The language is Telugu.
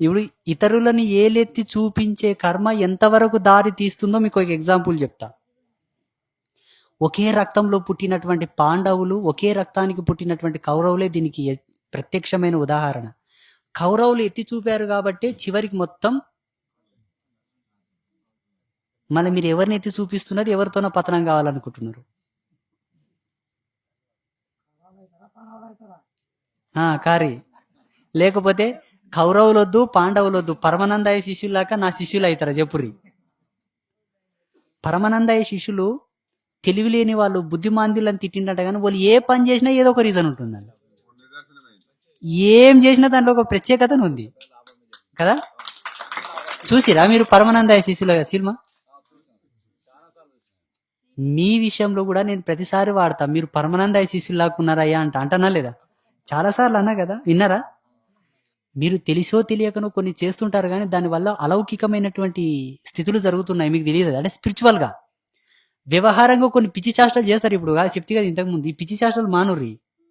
ఇప్పుడు ఇతరులను ఏలెత్తి చూపించే కర్మ ఎంతవరకు దారి తీస్తుందో మీకు ఒక ఎగ్జాంపుల్ చెప్తా. ఒకే రక్తంలో పుట్టినటువంటి పాండవులు, ఒకే రక్తానికి పుట్టినటువంటి కౌరవులే దీనికి ప్రత్యక్షమైన ఉదాహరణ. కౌరవులు ఎత్తి చూపారు కాబట్టి చివరికి మొత్తం మళ్ళీ మీరు ఎవరిని ఎత్తి చూపిస్తున్నారు, ఎవరితోనో పతనం కావాలనుకుంటున్నారు. కారి లేకపోతే కౌరవులొద్దు పాండవులొద్దు, పరమానందాయ శిష్యులాక నా శిష్యులు అవుతారా చెప్పుర్రి. పరమానందాయ శిష్యులు తెలివి లేని వాళ్ళు, బుద్ధిమాంద్యులను తిట్టిండట, కానీ వాళ్ళు ఏ పని చేసినా ఏదో ఒక రీజన్ ఉంటుంది. ఏం చేసినా దాంట్లో ఒక ప్రత్యేకత ఉంది కదా. చూసిరా మీరు పరమానందాయ శిష్యుల సినిమా? మీ విషయంలో కూడా నేను ప్రతిసారి వాడతా, మీరు పరమానందాయ శిష్యులు లాక్కున్నారయ్యా అంటనా లేదా? చాలాసార్లు అన్నా కదా, విన్నారా? మీరు తెలిసో తెలియకనో కొన్ని చేస్తుంటారు, కానీ దానివల్ల అలౌకికమైనటువంటి స్థితులు జరుగుతున్నాయి, మీకు తెలియదు. అంటే స్పిరిచువల్ గా వ్యవహారంగా కొన్ని పిచ్చి చేష్టలు చేస్తారు. ఇప్పుడు చెప్తే కదా ఇంతకుముందు, ఈ పిచ్చి చేష్టలు మానుర్రి.